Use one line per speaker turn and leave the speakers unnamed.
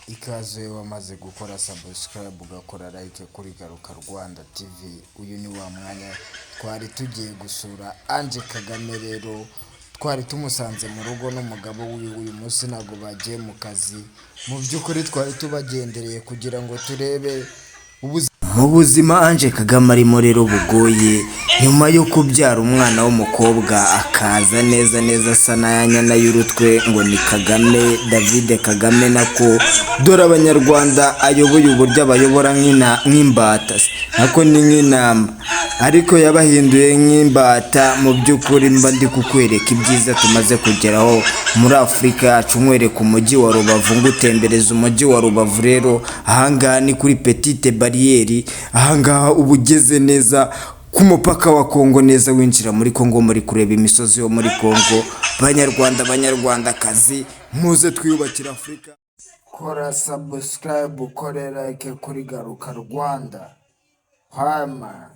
Ikaze wamaze gukora subscribe ugakora like kuri Garuka Rwanda TV. Uyu ni wa mwanya twari tugiye gusura Ange Kagame. Rero twari tumusanze mu rugo n'umugabo uyu munsi ntago bagiye mu kazi. Mu by'ukuri twari tubagendereye kugira ngo turebe mu buzima Ange Kagame arimo rero bugoye, nyuma yo kubyara umwana w'umukobwa akaza neza asa n'ayanyana y'urutwe ngo ni Kagame David Kagame. Nako dore abanyarwanda ayoboye uburyo abayobora nk'imbata, nako ni nk'intama, ariko yabahinduye nk'imbata. Mu by'ukuri mba ndi kukwereka ibyiza tumaze kugeraho muri Afurika yacu, nkwereka umujyi wa Rubavu, ngutembereza umujyi wa Rubavu. Rero ahangaha ni kuri Petite Barriere, ahangaha uba ugeze neza ku mupaka wa Kongo, neza winjira muri Kongo, muri kureba imisozi yo muri Kongo. Banyarwandakazi, muze twiyubakira Afurika. Kora subscribe, ukore like kuri Garuka Rwanda. Hama